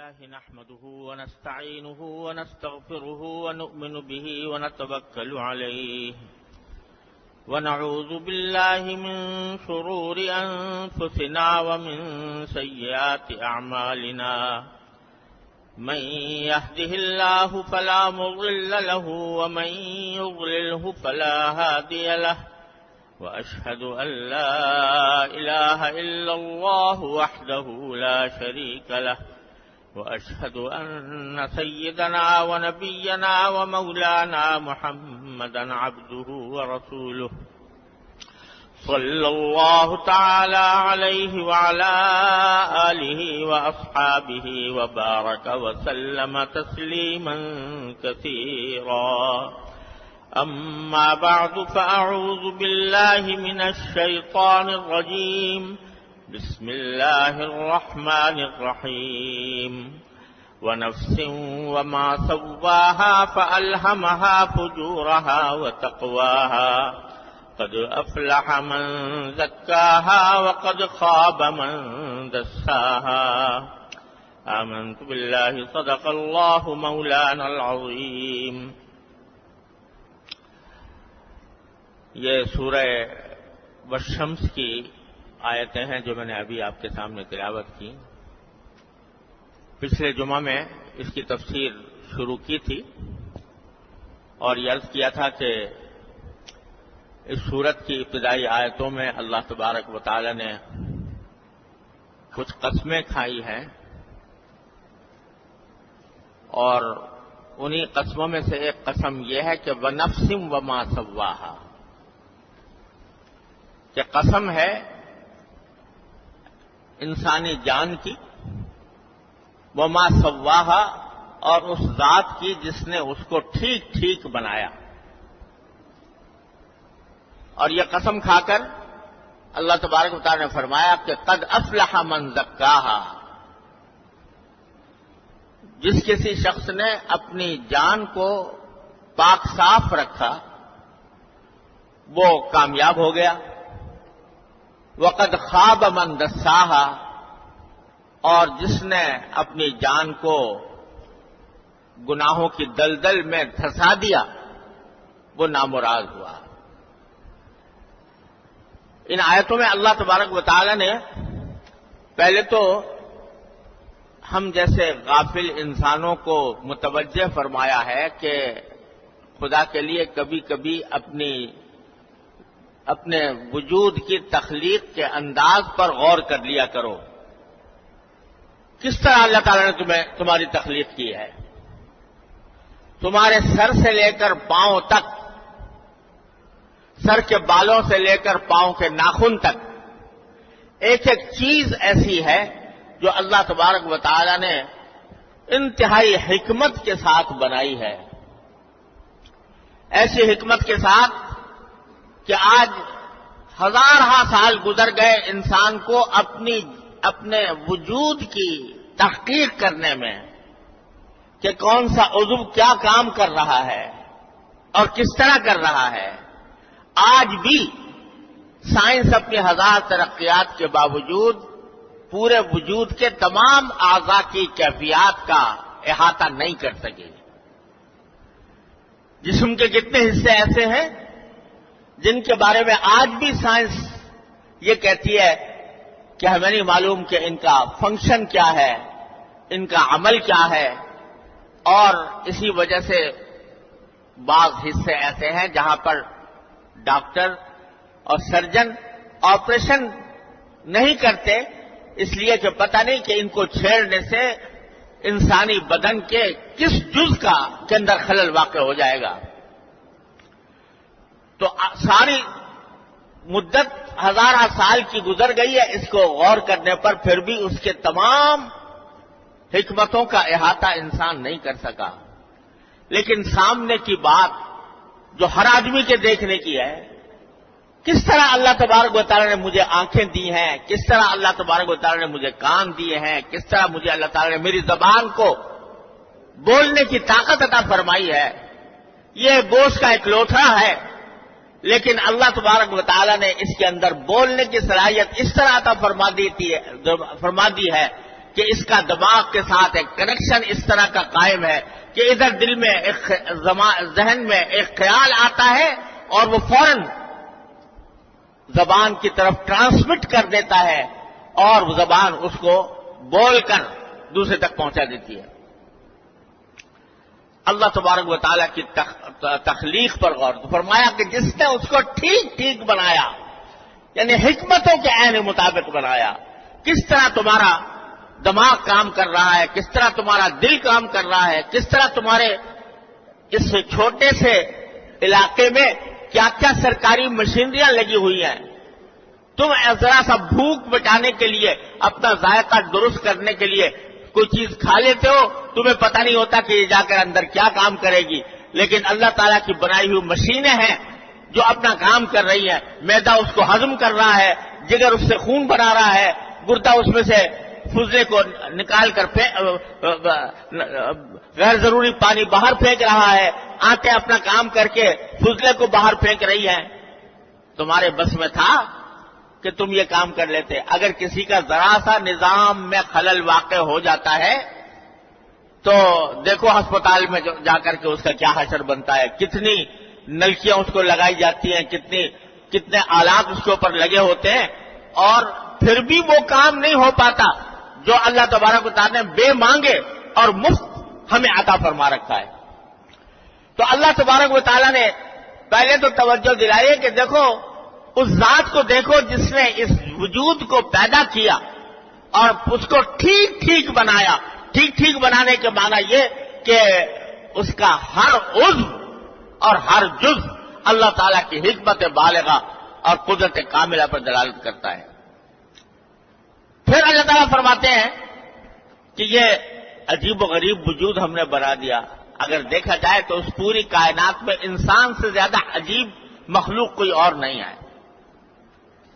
الله نحمده ونستعينه ونستغفره ونؤمن به ونتوكل عليه ونعوذ بالله من شرور أنفسنا ومن سيئات أعمالنا من يهده الله فلا مضل له ومن يضلله فلا هادي له وأشهد أن لا إله إلا الله وحده لا شريك له وأشهد أن سيدنا ونبينا ومولانا محمدا عبده ورسوله صلى الله تعالى عليه وعلى آله وأصحابه وبارك وسلم تسليما كثيرا أما بعد فأعوذ بالله من الشيطان الرجيم بسم الله الرحمن الرحيم ونفس وما سواها فألهمها فجورها وتقواها قد أفلح من زكاها وقد خاب من دساها آمنت بالله صدق الله مولانا العظيم. یہ سورہ والشمس کی آیتیں ہیں جو میں نے ابھی آپ کے سامنے تلاوت کی. پچھلے جمعہ میں اس کی تفسیر شروع کی تھی اور یہ عرض کیا تھا کہ اس سورت کی ابتدائی آیتوں میں اللہ تبارک و تعالی نے کچھ قسمیں کھائی ہیں اور انہی قسموں میں سے ایک قسم یہ ہے کہ وَنَفْسٍ وَمَا سَوَّاهَا، کہ قسم ہے انسانی جان کی، وَمَا سَوَّاهَا، اور اس ذات کی جس نے اس کو ٹھیک ٹھیک بنایا. اور یہ قسم کھا کر اللہ تبارک و تعالی نے فرمایا کہ قد افلح من زکاہا، جس کسی شخص نے اپنی جان کو پاک صاف رکھا وہ کامیاب ہو گیا. وقد خاب من دساہا، اور جس نے اپنی جان کو گناہوں کی دلدل میں دھسا دیا وہ نامراد ہوا. ان آیتوں میں اللہ تبارک و تعالی نے پہلے تو ہم جیسے غافل انسانوں کو متوجہ فرمایا ہے کہ خدا کے لیے کبھی کبھی اپنے وجود کی تخلیق کے انداز پر غور کر لیا کرو. کس طرح اللہ تعالی نے تمہاری تخلیق کی ہے. تمہارے سر سے لے کر پاؤں تک، سر کے بالوں سے لے کر پاؤں کے ناخن تک ایک ایک چیز ایسی ہے جو اللہ تبارک و تعالی نے انتہائی حکمت کے ساتھ بنائی ہے. ایسی حکمت کے ساتھ کہ آج ہزارہا سال گزر گئے انسان کو اپنے وجود کی تحقیق کرنے میں کہ کون سا عضو کیا کام کر رہا ہے اور کس طرح کر رہا ہے. آج بھی سائنس اپنی ہزار ترقیات کے باوجود پورے وجود کے تمام اعضاء کی کیفیات کا احاطہ نہیں کر سکی. جسم کے کتنے حصے ایسے ہیں جن کے بارے میں آج بھی سائنس یہ کہتی ہے کہ ہمیں نہیں معلوم کہ ان کا فنکشن کیا ہے، ان کا عمل کیا ہے. اور اسی وجہ سے بعض حصے ایسے ہیں جہاں پر ڈاکٹر اور سرجن آپریشن نہیں کرتے اس لیے کہ پتہ نہیں کہ ان کو چھیڑنے سے انسانی بدن کے کس جز کے اندر خلل واقع ہو جائے گا. تو ساری مدت ہزارہ سال کی گزر گئی ہے، اس کو غور کرنے پر پھر بھی اس کے تمام حکمتوں کا احاطہ انسان نہیں کر سکا. لیکن سامنے کی بات جو ہر آدمی کے دیکھنے کی ہے، کس طرح اللہ تبارک و تعالی نے مجھے آنکھیں دی ہیں، کس طرح اللہ تبارک و تعالی نے مجھے کان دیے ہیں، کس طرح مجھے اللہ تعالی نے میری زبان کو بولنے کی طاقت عطا فرمائی ہے. یہ گوشت کا ایک لوتھڑا ہے لیکن اللہ تبارک و تعالی نے اس کے اندر بولنے کی صلاحیت اس طرح عطا فرما دی ہے کہ اس کا دماغ کے ساتھ ایک کنیکشن اس طرح کا قائم ہے کہ ادھر دل میں ذہن میں ایک خیال آتا ہے اور وہ فوراً زبان کی طرف ٹرانسمٹ کر دیتا ہے اور وہ زبان اس کو بول کر دوسرے تک پہنچا دیتی ہے۔ اللہ تبارک و تعالیٰ کی تخلیق پر غور فرمایا کہ جس نے اس کو ٹھیک ٹھیک بنایا، یعنی حکمتوں کے عین مطابق بنایا، کس طرح تمہارا دماغ کام کر رہا ہے، کس طرح تمہارا دل کام کر رہا ہے، کس طرح تمہارے اس چھوٹے سے علاقے میں کیا کیا سرکاری مشینریاں لگی ہوئی ہیں۔ تم ذرا سا بھوک مٹانے کے لیے، اپنا ذائقہ درست کرنے کے لیے کوئی چیز کھا لیتے ہو، تمہیں پتہ نہیں ہوتا کہ یہ جا کر اندر کیا کام کرے گی، لیکن اللہ تعالیٰ کی بنائی ہوئی مشینیں ہیں جو اپنا کام کر رہی ہیں۔ معدہ اس کو ہضم کر رہا ہے، جگر اس سے خون بنا رہا ہے، گردہ اس میں سے فضلے کو نکال کر غیر ضروری پانی باہر پھینک رہا ہے، آنتیں اپنا کام کر کے فضلے کو باہر پھینک رہی ہیں۔ تمہارے بس میں تھا کہ تم یہ کام کر لیتے۔ اگر کسی کا ذرا سا نظام میں خلل واقع ہو جاتا ہے تو دیکھو ہسپتال میں جا کر کے اس کا کیا حشر بنتا ہے، کتنی نلکیاں اس کو لگائی جاتی ہیں، کتنے آلات اس کے اوپر لگے ہوتے ہیں، اور پھر بھی وہ کام نہیں ہو پاتا جو اللہ تبارک و تعالیٰ نے بے مانگے اور مفت ہمیں عطا فرما رکھا ہے۔ تو اللہ تبارک و تعالیٰ نے پہلے تو توجہ دلائی ہے کہ دیکھو اس ذات کو دیکھو جس نے اس وجود کو پیدا کیا اور اس کو ٹھیک ٹھیک بنایا۔ ٹھیک ٹھیک بنانے کے معنی یہ کہ اس کا ہر عضو اور ہر جز اللہ تعالیٰ کی حکمت بالغہ اور قدرت کاملہ پر دلالت کرتا ہے۔ پھر اللہ تعالیٰ فرماتے ہیں کہ یہ عجیب و غریب وجود ہم نے بنا دیا۔ اگر دیکھا جائے تو اس پوری کائنات میں انسان سے زیادہ عجیب مخلوق کوئی اور نہیں ہے۔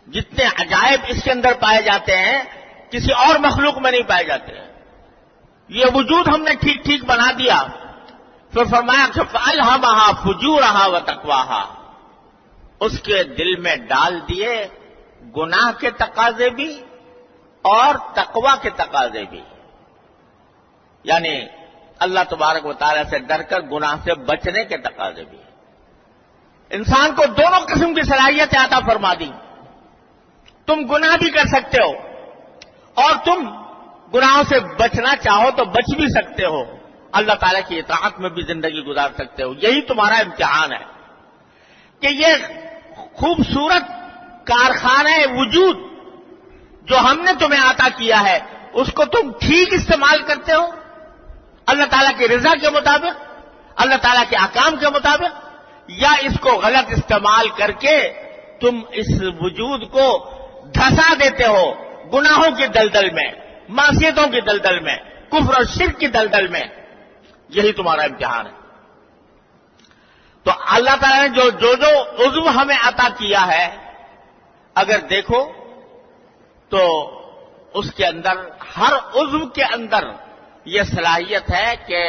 جتنے عجائب اس کے اندر پائے جاتے ہیں کسی اور مخلوق میں نہیں پائے جاتے ہیں۔ یہ وجود ہم نے ٹھیک ٹھیک بنا دیا۔ پھر فرمایا کہ فَأَلْهَمَهَا فُجُورَهَا وَتَقْوَاهَا، اس کے دل میں ڈال دیے گناہ کے تقاضے بھی اور تقوی کے تقاضے بھی، یعنی اللہ تبارک و تعالیٰ سے ڈر کر گناہ سے بچنے کے تقاضے بھی۔ انسان کو دونوں قسم کی صلاحیتیں عطا فرما دی۔ تم گناہ بھی کر سکتے ہو اور تم گناہوں سے بچنا چاہو تو بچ بھی سکتے ہو، اللہ تعالیٰ کی اطاعت میں بھی زندگی گزار سکتے ہو۔ یہی تمہارا امتحان ہے کہ یہ خوبصورت کارخانہ وجود جو ہم نے تمہیں عطا کیا ہے اس کو تم ٹھیک استعمال کرتے ہو اللہ تعالیٰ کی رضا کے مطابق، اللہ تعالیٰ کے احکام کے مطابق، یا اس کو غلط استعمال کر کے تم اس وجود کو دھسا دیتے ہو گناہوں کی دلدل میں، معصیتوں کی دلدل میں، کفر اور شرک کی دلدل میں۔ یہی تمہارا امتحان ہے۔ تو اللہ تعالیٰ نے جو عضو ہمیں عطا کیا ہے اگر دیکھو تو اس کے اندر، ہر عضو کے اندر یہ صلاحیت ہے کہ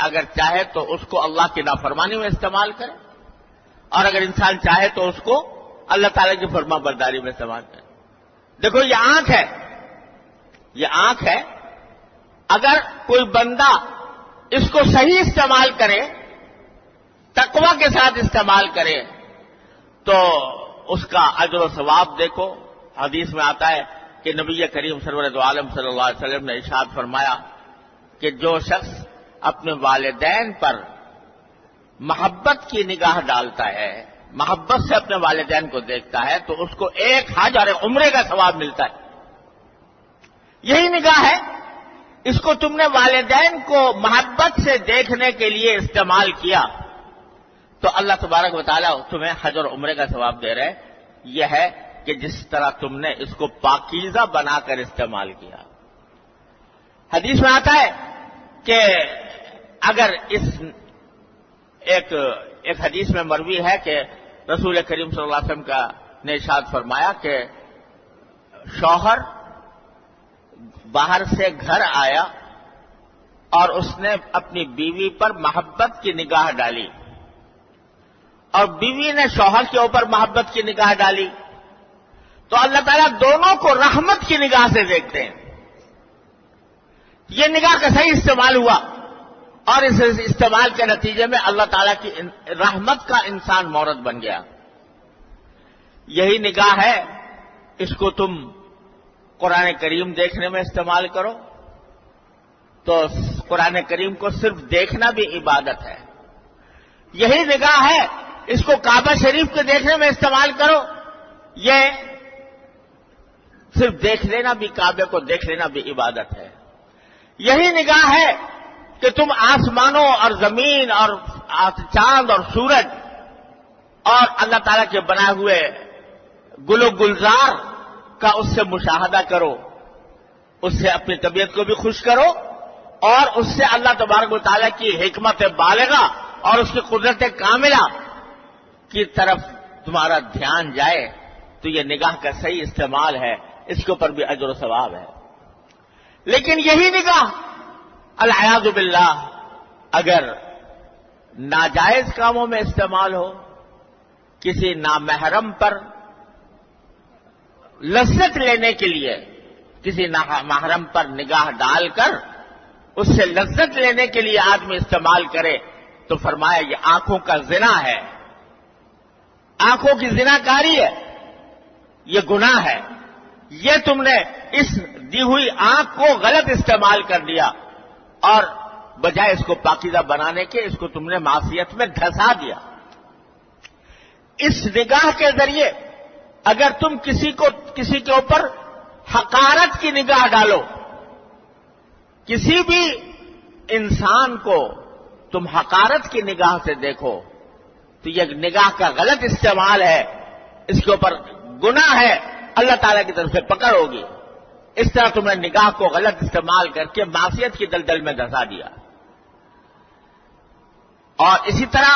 اگر چاہے تو اس کو اللہ کی نافرمانی میں استعمال کرے، اور اگر انسان چاہے تو اس کو اللہ تعالیٰ کی فرما برداری میں استعمال کرے۔ دیکھو یہ آنکھ ہے، یہ آنکھ ہے، اگر کوئی بندہ اس کو صحیح استعمال کرے، تقوی کے ساتھ استعمال کرے، تو اس کا اجر و ثواب دیکھو۔ حدیث میں آتا ہے کہ نبی کریم سرور دو عالم صلی اللہ علیہ وسلم نے ارشاد فرمایا کہ جو شخص اپنے والدین پر محبت کی نگاہ ڈالتا ہے، محبت سے اپنے والدین کو دیکھتا ہے، تو اس کو 1 حج اور عمرے کا ثواب ملتا ہے۔ یہی نگاہ ہے، اس کو تم نے والدین کو محبت سے دیکھنے کے لیے استعمال کیا تو اللہ تبارک و تعالیٰ تمہیں حج اور عمرے کا ثواب دے رہے۔ یہ ہے کہ جس طرح تم نے اس کو پاکیزہ بنا کر استعمال کیا۔ حدیث میں آتا ہے کہ اگر ایک حدیث میں مروی ہے کہ رسول کریم صلی اللہ علیہ وسلم کا نے ارشاد فرمایا کہ شوہر باہر سے گھر آیا اور اس نے اپنی بیوی پر محبت کی نگاہ ڈالی، اور بیوی نے شوہر کے اوپر محبت کی نگاہ ڈالی، تو اللہ تعالیٰ دونوں کو رحمت کی نگاہ سے دیکھتے ہیں۔ یہ نگاہ کا صحیح استعمال ہوا، اور اس استعمال کے نتیجے میں اللہ تعالیٰ کی رحمت کا انسان مورد بن گیا۔ یہی نگاہ ہے، اس کو تم قرآن کریم دیکھنے میں استعمال کرو تو قرآن کریم کو صرف دیکھنا بھی عبادت ہے۔ یہی نگاہ ہے، اس کو کعبہ شریف کے دیکھنے میں استعمال کرو، یہ صرف دیکھ لینا بھی، کعبے کو دیکھ لینا بھی عبادت ہے۔ یہی نگاہ ہے کہ تم آسمانوں اور زمین اور چاند اور سورج اور اللہ تعالیٰ کے بنائے ہوئے گل و گلزار کا اس سے مشاہدہ کرو، اس سے اپنی طبیعت کو بھی خوش کرو، اور اس سے اللہ تبارک و تعالیٰ کی حکمت بالغہ اور اس کی قدرت کاملہ کی طرف تمہارا دھیان جائے، تو یہ نگاہ کا صحیح استعمال ہے، اس کے اوپر بھی اجر و ثواب ہے۔ لیکن یہی نگاہ العیاذ باللہ اگر ناجائز کاموں میں استعمال ہو، کسی نامحرم پر لذت لینے کے لیے، کسی نامحرم پر نگاہ ڈال کر اس سے لذت لینے کے لیے آدمی استعمال کرے، تو فرمایا یہ آنکھوں کا زنا ہے، آنکھوں کی زنا کاری ہے، یہ گناہ ہے۔ یہ تم نے اس دی ہوئی آنکھ کو غلط استعمال کر دیا، اور بجائے اس کو پاکیزہ بنانے کے اس کو تم نے معصیت میں دھسا دیا۔ اس نگاہ کے ذریعے اگر تم کسی کے اوپر حقارت کی نگاہ ڈالو، کسی بھی انسان کو تم حقارت کی نگاہ سے دیکھو، تو یہ نگاہ کا غلط استعمال ہے، اس کے اوپر گناہ ہے، اللہ تعالیٰ کی طرف سے پکڑ ہوگی۔ اس طرح تم نے نگاہ کو غلط استعمال کر کے معصیت کی دلدل میں دھسا دیا۔ اور اسی طرح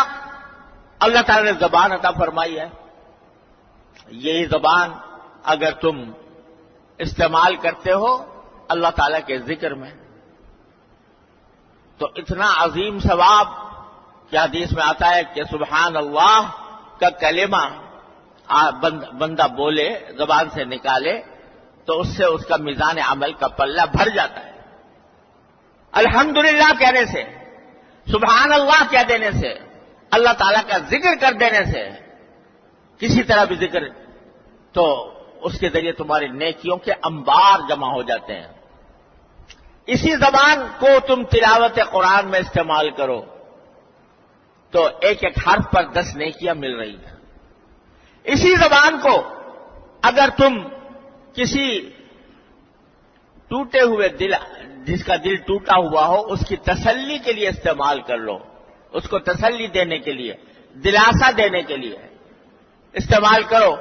اللہ تعالیٰ نے زبان عطا فرمائی ہے، یہی زبان اگر تم استعمال کرتے ہو اللہ تعالیٰ کے ذکر میں، تو اتنا عظیم ثواب کہ حدیث میں آتا ہے کہ سبحان اللہ کا کلمہ بندہ بولے، زبان سے نکالے، تو اس سے اس کا میزان عمل کا پلہ بھر جاتا ہے۔ الحمدللہ کہنے سے، سبحان اللہ کہہ دینے سے، اللہ تعالیٰ کا ذکر کر دینے سے، کسی طرح بھی ذکر، تو اس کے ذریعے تمہاری نیکیوں کے انبار جمع ہو جاتے ہیں۔ اسی زبان کو تم تلاوت قرآن میں استعمال کرو تو ایک ایک حرف پر 10 نیکیاں مل رہی ہیں۔ اسی زبان کو اگر تم کسی ٹوٹے ہوئے دل، جس کا دل ٹوٹا ہوا ہو، اس کی تسلی کے لیے استعمال کر لو، اس کو تسلی دینے کے لیے، دلاسا دینے کے لیے استعمال کرو،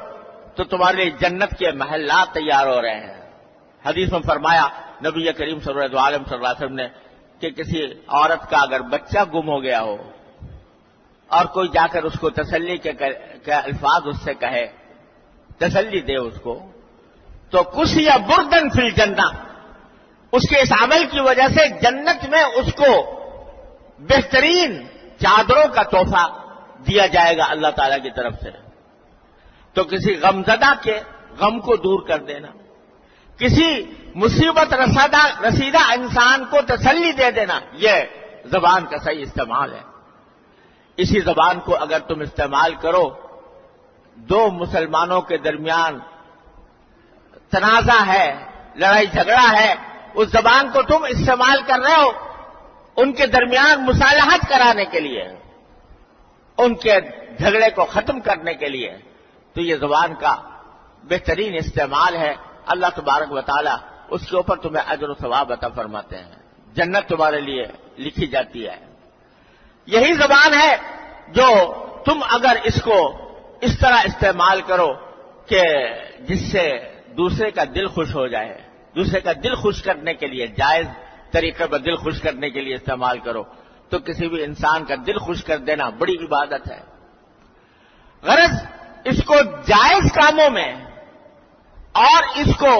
تو تمہارے لیے جنت کے محلات تیار ہو رہے ہیں۔ حدیث میں فرمایا نبی کریم صلی اللہ علیہ وسلم نے کہ کسی عورت کا اگر بچہ گم ہو گیا ہو اور کوئی جا کر اس کو تسلی کے الفاظ اس سے کہے، تسلی دے اس کو، تو کسی یا بردن فی الجنہ، اس کے اس عمل کی وجہ سے جنت میں اس کو بہترین چادروں کا تحفہ دیا جائے گا اللہ تعالی کی طرف سے۔ تو کسی غمزدہ کے غم کو دور کر دینا، کسی مصیبت رسیدہ انسان کو تسلی دے دینا، یہ زبان کا صحیح استعمال ہے۔ اسی زبان کو اگر تم استعمال کرو، دو مسلمانوں کے درمیان تنازع ہے، لڑائی جھگڑا ہے، اس زبان کو تم استعمال کر رہے ہو ان کے درمیان مصالحت کرانے کے لیے، ان کے جھگڑے کو ختم کرنے کے لیے، تو یہ زبان کا بہترین استعمال ہے۔ اللہ تبارک و تعالی اس کے اوپر تمہیں اجر و ثواب عطا فرماتے ہیں، جنت تمہارے لیے لکھی جاتی ہے۔ یہی زبان ہے جو تم اگر اس کو اس طرح استعمال کرو کہ جس سے دوسرے کا دل خوش ہو جائے، دوسرے کا دل خوش کرنے کے لیے، جائز طریقے پر دل خوش کرنے کے لیے استعمال کرو، تو کسی بھی انسان کا دل خوش کر دینا بڑی عبادت ہے۔ غرض اس کو جائز کاموں میں اور اس کو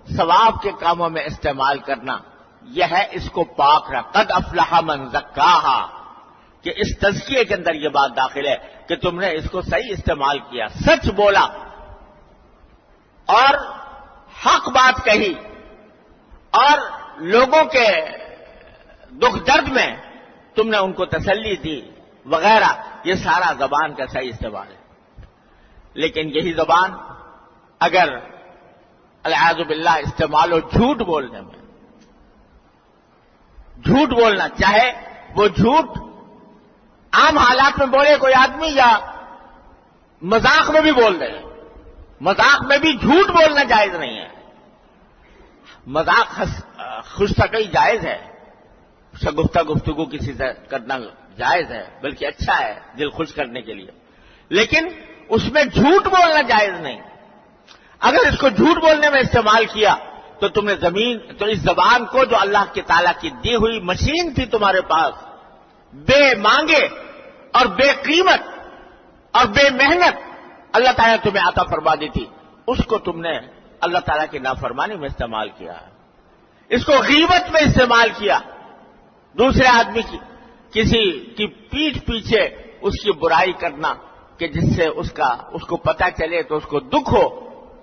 ثواب کے کاموں میں استعمال کرنا، یہ ہے اس کو پاک رکھ۔ قد افلح من زکاہا، کہ اس تزکیے کے اندر یہ بات داخل ہے کہ تم نے اس کو صحیح استعمال کیا، سچ بولا اور حق بات کہی اور لوگوں کے دکھ درد میں تم نے ان کو تسلی دی وغیرہ، یہ سارا زبان کا صحیح استعمال ہے. لیکن یہی زبان اگر العیاذ باللہ استعمال ہو جھوٹ بولنے میں، جھوٹ بولنا، چاہے وہ جھوٹ عام حالات میں بولے کوئی آدمی یا مذاق میں بھی بول دے، مذاق میں بھی جھوٹ بولنا جائز نہیں ہے. مذاق خوش سکی جائز ہے، شگفتہ گفتگو کسی سے کرنا جائز ہے، بلکہ اچھا ہے دل خوش کرنے کے لیے، لیکن اس میں جھوٹ بولنا جائز نہیں. اگر اس کو جھوٹ بولنے میں استعمال کیا تو تم نے تو اس زبان کو جو اللہ کی تعالیٰ کی دی ہوئی مشین تھی تمہارے پاس، بے مانگے اور بے قیمت اور بے محنت اللہ تعالیٰ نے تمہیں عطا فرما دی تھی، اس کو تم نے اللہ تعالیٰ کی نافرمانی میں استعمال کیا، اس کو غیبت میں استعمال کیا، دوسرے آدمی کی کسی کی پیٹھ پیچھے اس کی برائی کرنا کہ جس سے اس کو پتہ چلے تو اس کو دکھ ہو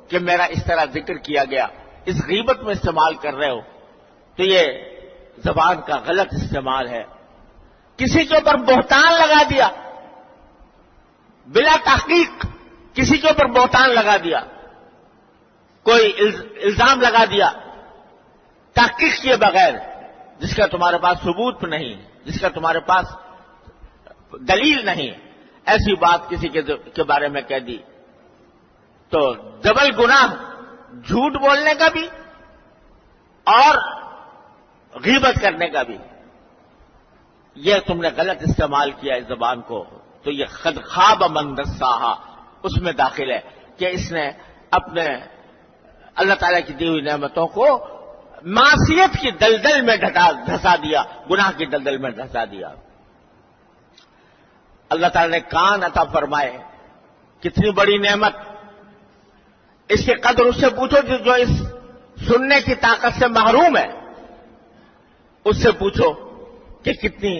کہ میرا اس طرح ذکر کیا گیا، اس غیبت میں استعمال کر رہے ہو، تو یہ زبان کا غلط استعمال ہے. کسی کے اوپر بہتان لگا دیا، بلا تحقیق کسی کے اوپر بہتان لگا دیا، کوئی الزام لگا دیا تحقیق کیے بغیر، جس کا تمہارے پاس ثبوت نہیں، جس کا تمہارے پاس دلیل نہیں، ایسی بات کسی کے بارے میں کہہ دی تو ڈبل گناہ، جھوٹ بولنے کا بھی اور غیبت کرنے کا بھی. یہ تم نے غلط استعمال کیا اس زبان کو، تو یہ قد خاب من دساہا اس میں داخل ہے کہ اس نے اپنے اللہ تعالیٰ کی دی ہوئی نعمتوں کو معصیت کی دلدل میں دھسا دیا، گناہ کی دلدل میں دھسا دیا. اللہ تعالیٰ نے کان عطا فرمائے، کتنی بڑی نعمت. اس کے قدر اس سے پوچھو جو اس سننے کی طاقت سے محروم ہے، اس سے پوچھو کہ کتنی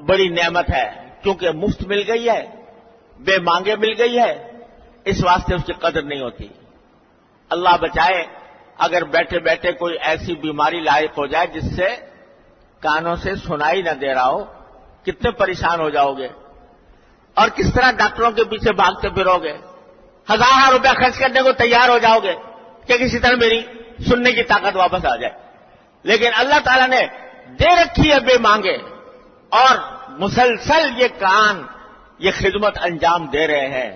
بڑی نعمت ہے، کیونکہ مفت مل گئی ہے، بے مانگے مل گئی ہے، اس واسطے اس کی قدر نہیں ہوتی. اللہ بچائے اگر بیٹھے بیٹھے کوئی ایسی بیماری لاحق ہو جائے جس سے کانوں سے سنائی نہ دے رہا ہو، کتنے پریشان ہو جاؤ گے اور کس طرح ڈاکٹروں کے پیچھے بھاگتے پھرو گے، ہزار روپیہ خرچ کرنے کو تیار ہو جاؤ گے کہ کسی طرح میری سننے کی طاقت واپس آ جائے. لیکن اللہ تعالیٰ نے دے رکھی ہے بے مانگے، اور مسلسل یہ کان یہ خدمت انجام دے رہے ہیں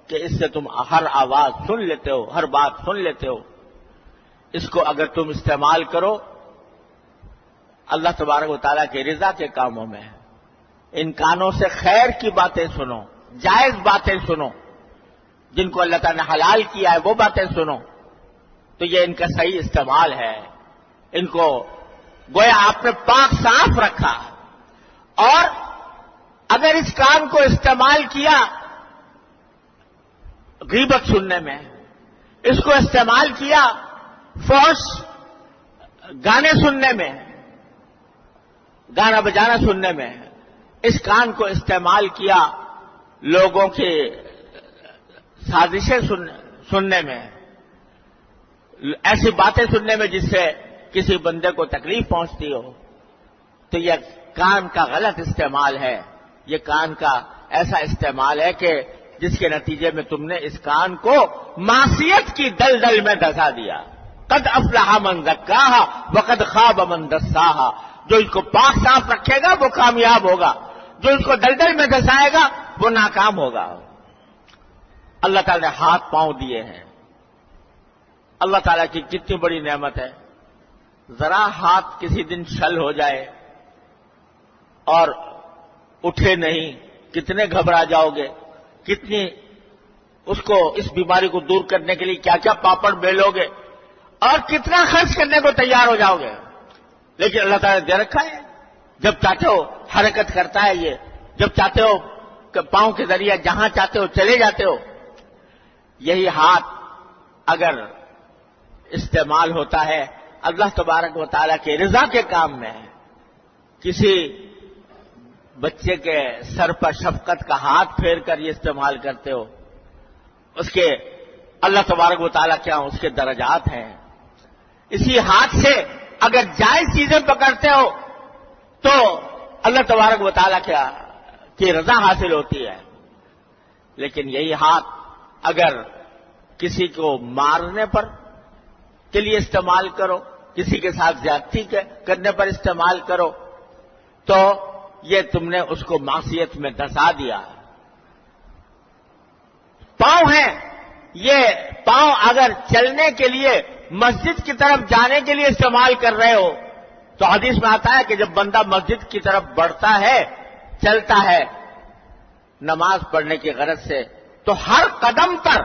کہ اس سے تم ہر آواز سن لیتے ہو، ہر بات سن لیتے ہو. اس کو اگر تم استعمال کرو اللہ تبارک و تعالیٰ کی رضا کے کاموں میں، ان کانوں سے خیر کی باتیں سنو، جائز باتیں سنو، جن کو اللہ تعالیٰ نے حلال کیا ہے وہ باتیں سنو، تو یہ ان کا صحیح استعمال ہے. ان کو گویا آپ نے پاک صاف رکھا. اور اگر اس کام کو استعمال کیا غیبت سننے میں، اس کو استعمال کیا فحش گانے سننے میں، گانا بجانا سننے میں، اس کان کو استعمال کیا لوگوں کی سازشیں سننے میں، ایسی باتیں سننے میں جس سے کسی بندے کو تکلیف پہنچتی ہو، تو یہ کان کا غلط استعمال ہے. یہ کان کا ایسا استعمال ہے کہ جس کے نتیجے میں تم نے اس کان کو معصیت کی دلدل میں دھسا دیا. قد افلح من زکاہا وقد خاب من دساہا. جو اس کو پاک صاف رکھے گا وہ کامیاب ہوگا، جو اس کو دلدل میں دھسائے گا وہ ناکام ہوگا. اللہ تعالی نے ہاتھ پاؤں دیے ہیں، اللہ تعالیٰ کی کتنی بڑی نعمت ہے. ذرا ہاتھ کسی دن شل ہو جائے اور اٹھے نہیں، کتنے گھبرا جاؤ گے، کتنی اس بیماری کو دور کرنے کے لیے کیا کیا پاپڑ بیلو گے اور کتنا خرچ کرنے کو تیار ہو جاؤ گے. لیکن اللہ تعالیٰ نے دے رکھا ہے، جب چاہتے ہو حرکت کرتا ہے یہ، جب چاہتے ہو کہ پاؤں کے ذریعے جہاں چاہتے ہو چلے جاتے ہو. یہی ہاتھ اگر استعمال ہوتا ہے اللہ تبارک و تعالیٰ کے رضا کے کام میں، کسی بچے کے سر پر شفقت کا ہاتھ پھیر کر یہ استعمال کرتے ہو، اس کے اللہ تبارک و تعالیٰ کیا اس کے درجات ہیں. اسی ہاتھ سے اگر جائز چیزیں پکڑتے ہو تو اللہ تبارک و تعالیٰ کی رضا حاصل ہوتی ہے، لیکن یہی ہاتھ اگر کسی کو مارنے پر کے لیے استعمال کرو، کسی کے ساتھ زیادتی کرنے پر استعمال کرو، تو یہ تم نے اس کو معصیت میں دھسا دیا۔ پاؤں ہیں، یہ پاؤں اگر چلنے کے لیے مسجد کی طرف جانے کے لیے استعمال کر رہے ہو تو حدیث میں آتا ہے کہ جب بندہ مسجد کی طرف بڑھتا ہے، چلتا ہے نماز پڑھنے کی غرض سے، تو ہر قدم پر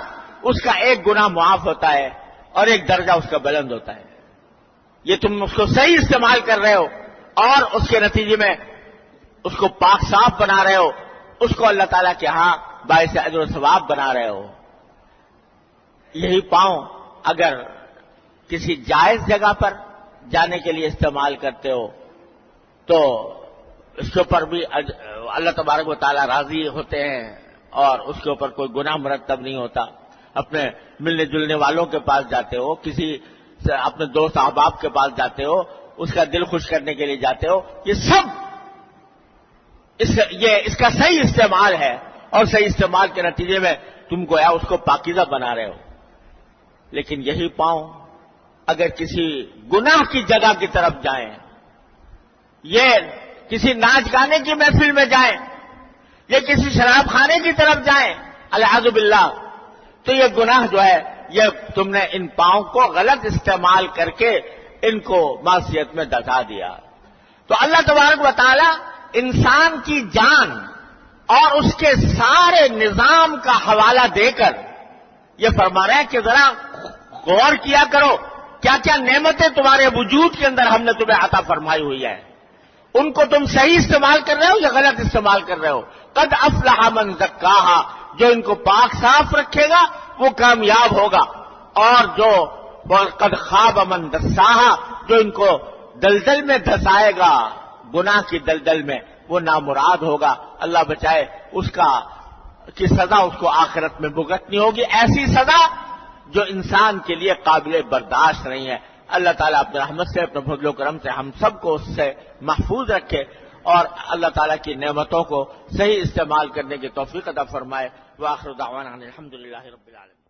اس کا ایک گناہ معاف ہوتا ہے اور ایک درجہ اس کا بلند ہوتا ہے۔ یہ تم اس کو صحیح استعمال کر رہے ہو اور اس کے نتیجے میں اس کو پاک صاف بنا رہے ہو، اس کو اللہ تعالیٰ کے ہاں باعث اجر و ثواب بنا رہے ہو۔ یہی پاؤں اگر کسی جائز جگہ پر جانے کے لیے استعمال کرتے ہو تو اس کے اوپر بھی اللہ تبارک و تعالیٰ راضی ہوتے ہیں اور اس کے اوپر کوئی گناہ مرتب نہیں ہوتا۔ اپنے ملنے جلنے والوں کے پاس جاتے ہو، کسی اپنے دوست احباب کے پاس جاتے ہو، اس کا دل خوش کرنے کے لیے جاتے ہو، یہ سب اس کا صحیح استعمال ہے اور صحیح استعمال کے نتیجے میں تم گویا اس کو پاکیزہ بنا رہے ہو۔ لیکن یہی پاؤں اگر کسی گناہ کی جگہ کی طرف جائیں، یہ کسی ناچ گانے کی محفل میں جائیں، یا کسی شراب خانے کی طرف جائیں العیاذ باللہ، تو یہ گناہ جو ہے یہ تم نے ان پاؤں کو غلط استعمال کر کے ان کو معصیت میں دھسا دیا۔ تو اللہ تبارک و تعالی انسان کی جان اور اس کے سارے نظام کا حوالہ دے کر یہ فرما رہے ہیں کہ ذرا غور کیا کرو کیا کیا نعمتیں تمہارے وجود کے اندر ہم نے تمہیں عطا فرمائی ہوئی ہے، ان کو تم صحیح استعمال کر رہے ہو یا غلط استعمال کر رہے ہو۔ قد افلح من زکاہا، جو ان کو پاک صاف رکھے گا وہ کامیاب ہوگا، اور جو قد خاب من دساہا، جو ان کو دلدل میں دھسائے گا، گناہ کی دلدل میں، وہ نامراد ہوگا۔ اللہ بچائے، اس کی سزا اس کو آخرت میں بھگتنی ہوگی، ایسی سزا جو انسان کے لیے قابل برداشت نہیں ہے۔ اللہ تعالیٰ اپنے رحمت سے، اپنے فضل و کرم سے ہم سب کو اس سے محفوظ رکھے اور اللہ تعالیٰ کی نعمتوں کو صحیح استعمال کرنے کی توفیق عطا فرمائے۔ وآخر دعوانا الحمدللہ رب العالمین۔